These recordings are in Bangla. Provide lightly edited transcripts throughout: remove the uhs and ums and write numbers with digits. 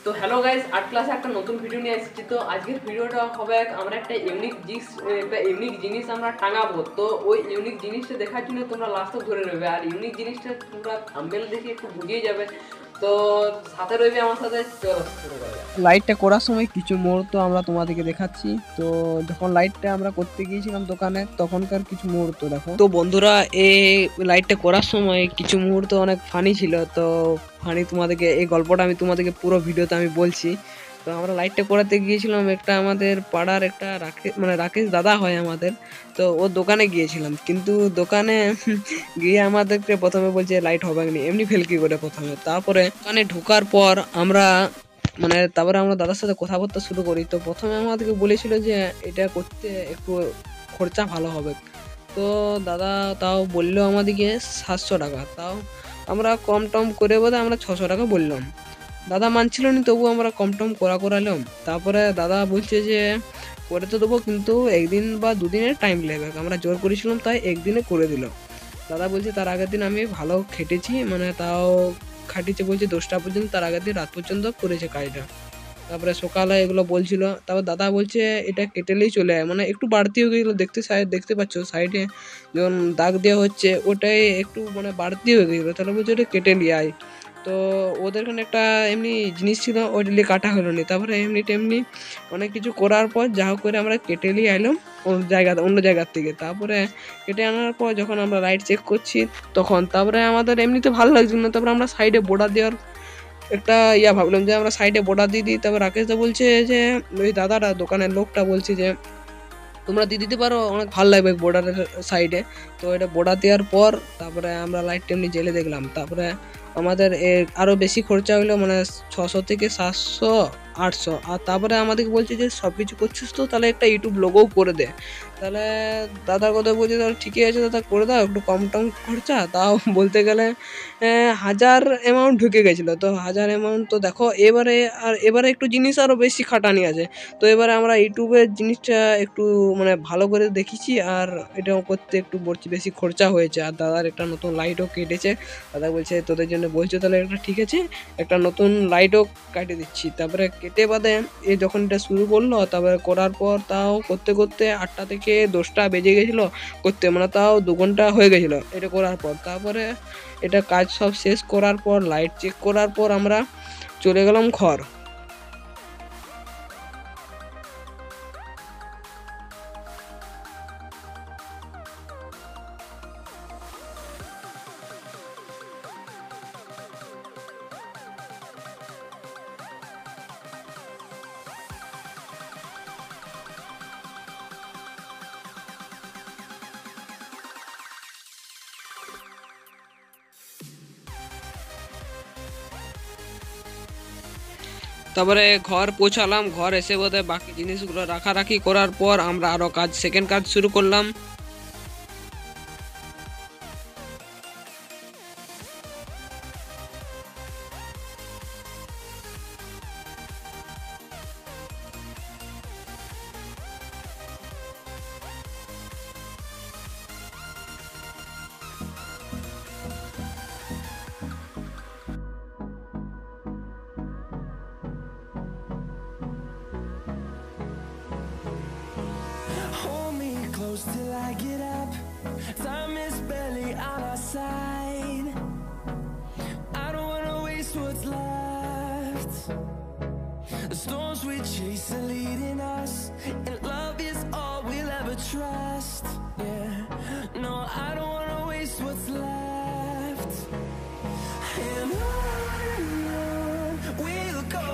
তো হ্যালো গাইস, আর্ট ক্লাসে একটা নতুন ভিডিও নিয়ে এসেছি। তো আজকের ভিডিওটা হবে আমরা একটা ইউনিক জিনিস আমরা টাঙাবো। তো ওই ইউনিক জিনিসটা দেখার জন্য তোমরা লাস্টে ধরে নেবে, আর ইউনিক জিনিসটা তোমরা থাম্বনেল দেখে একটু বুঝিয়ে যাবে। তো সাথে রইবে আমার সাথে। চলো শুরু করা যাক। লাইটটা করার সময় কিছু মুহূর্ত আমরা তোমাদেরকে দেখাচ্ছি। তো যখন লাইটটা আমরা করতে গিয়েছিলাম দোকানে, তখনকার কিছু মুহূর্ত দেখো। তো বন্ধুরা, এই লাইটটা করার সময় কিছু মুহূর্ত অনেক ফানি ছিল। তো ফানি তোমাদেরকে এই গল্পটা আমি তোমাদেরকে পুরো ভিডিওতে আমি বলছি। তো আমরা লাইটটা করাতে গিয়েছিলাম একটা আমাদের পাড়ার একটা রাকেশ দাদা হয় আমাদের। তো ওর দোকানে গিয়েছিলাম, কিন্তু দোকানে গিয়ে আমাদেরকে প্রথমে বলছে লাইট হবে না, এমনি ফেলকি করে প্রথমে। তারপরে দোকানে ঢোকার পর তারপরে আমরা দাদার সাথে কথাবার্তা শুরু করি। তো প্রথমে আমাদেরকে বলেছিল যে এটা করতে একটু খরচা ভালো হবে। তো দাদা তাও বললো আমাদেরকে 700 টাকা। তাও আমরা কম টম করে বোধহয় আমরা 600 টাকা বললাম। দাদা মানছিল না, তবু আমরা কম টম করালাম। তারপরে দাদা বলছে যে করে তো দেবো, কিন্তু একদিন বা দুদিনের টাইম লাগবে। আমরা জোর করেছিলাম, তাই একদিনে করে দিল। দাদা বলছে তার আগের দিন আমি ভালো খেটেছি, তাও খাটিয়েছে বলছে 10টা পর্যন্ত, তার আগের দিন রাত পর্যন্ত করেছে কাজটা। তারপরে সকালে এগুলো বলছিল। তারপর দাদা বলছে এটা কেটেলেই চলে যায়, একটু বাড়তি হয়ে গেছিলো। দেখতে পাচ্ছ সাইডে যখন দাগ দেওয়া হচ্ছে ওটাই একটু বাড়তি হয়ে গেছিলো। তাহলে বলছে ওটা কেটে নিয়ে আয়। তো ওদের এখানে একটা এমনি জিনিস ছিল, ওইটা নিয়ে কাটা হলো না। তারপরে এমনি অনেক কিছু করার পর যা হোক করে আমরা কেটে নিয়ে আইলাম অন্য জায়গার থেকে। তারপরে কেটে আনার পর যখন আমরা লাইট চেক করছি তখন তারপরে আমাদের এমনিতে ভালো লাগছিল না। তারপরে আমরা সাইডে বর্ডার দেওয়ার একটা ভাবলাম যে আমরা সাইডে বর্ডার দিয়ে দিই। তারপর রাকেশ দা বলছে যে ওই দাদাটা দোকানের লোকটা বলছে যে তোমরা দিয়ে দিতে পারো, অনেক ভালো লাগবে বর্ডারের সাইডে। তো এটা বর্ডার দেওয়ার পর তারপরে আমরা লাইট এমনি জেলে দেখলাম। তারপরে আমাদের আরও বেশি খরচা হলো, 600 থেকে 700 800। আর তারপরে আমাদেরকে বলছে যে সব কিছু করছিস তো তাহলে একটা ইউটিউব লোগোও করে দে। তাহলে দাদার কথা বলছে তাহলে ঠিকই আছে দাদা, করে দাও, একটু কম টম খরচা। তাও বলতে গেলে 1000 অ্যামাউন্ট ঢুকে গেছিলো। তো 1000 অ্যামাউন্ট তো দেখো। এবারে একটু জিনিস আরও বেশি খাটানি আছে। তো এবারে আমরা ইউটিউবের জিনিসটা একটু ভালো করে দেখেছি, আর এটাও করতে একটু বেশি খরচা হয়েছে। আর দাদার একটা নতুন লাইটও কেটেছে। দাদা বলছে তোদের জন্য বলছো, তাহলে একটা ঠিক আছে, একটা নতুন লাইটও কাটে দিচ্ছি। তারপরে কেটে বাদে যখন এটা শুরু করলো, তারপরে করার পর তাও করতে করতে 8টা থেকে 10টা বেজে গেছিলো করতে, তাও 2 ঘন্টা হয়ে গেছিলো এটা করার পর। তারপরে এটা কাজ সব শেষ করার পর লাইট চেক করার পর আমরা চলে গেলাম ঘর। তারপরে ঘর পৌঁছালাম। ঘর এসে বোধহয় বাকি জিনিসগুলো রাখারাখি করার পর আমরা আরও সেকেন্ড কাজ শুরু করলাম। Close till I get up. Time is barely on our side. I don't wanna waste what's left. The storms we chase are leading us, and love is all we'll ever trust. Yeah, no, I don't wanna waste what's left. And on we'll go,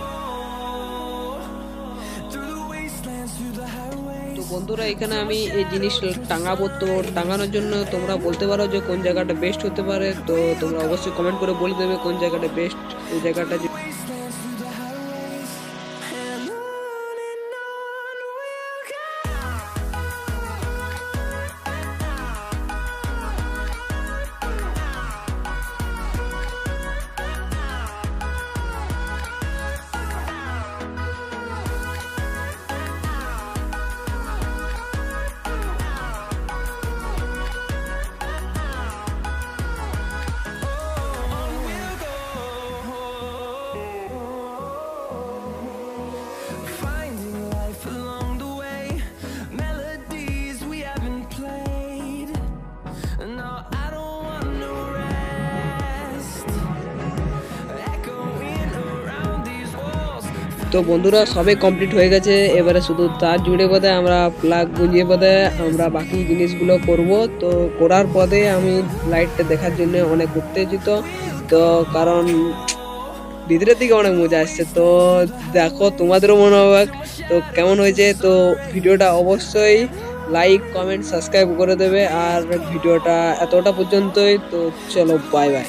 through the wastelands, through the highways. তো বন্ধুরা, এখানে আমি এই জিনিস টাঙাবো। তো টাঙানোর জন্য তোমরা বলতে পারো যে কোন জায়গাটা বেস্ট হতে পারে। তো তোমরা অবশ্যই কমেন্ট করে বলে দেবে কোন জায়গাটা বেস্ট। এই জায়গাটা তো বন্ধুরা সবই কমপ্লিট হয়ে গেছে, এবারে শুধু তার জুড়ে পদে আমরা প্লাগ গুঁজিয়ে পদে আমরা বাকি জিনিসগুলো করব। তো করার পদে আমি লাইটটা দেখার জন্য অনেক উত্তেজিত, তো কারণ ভিতরের দিকে অনেক মজা আসছে। তো দেখো তোমাদেরও মনে হবে তো কেমন হয়েছে। তো ভিডিওটা অবশ্যই লাইক কমেন্ট সাবস্ক্রাইব করে দেবে, আর ভিডিওটা এতটা পর্যন্তই। তো চলো বাই বাই।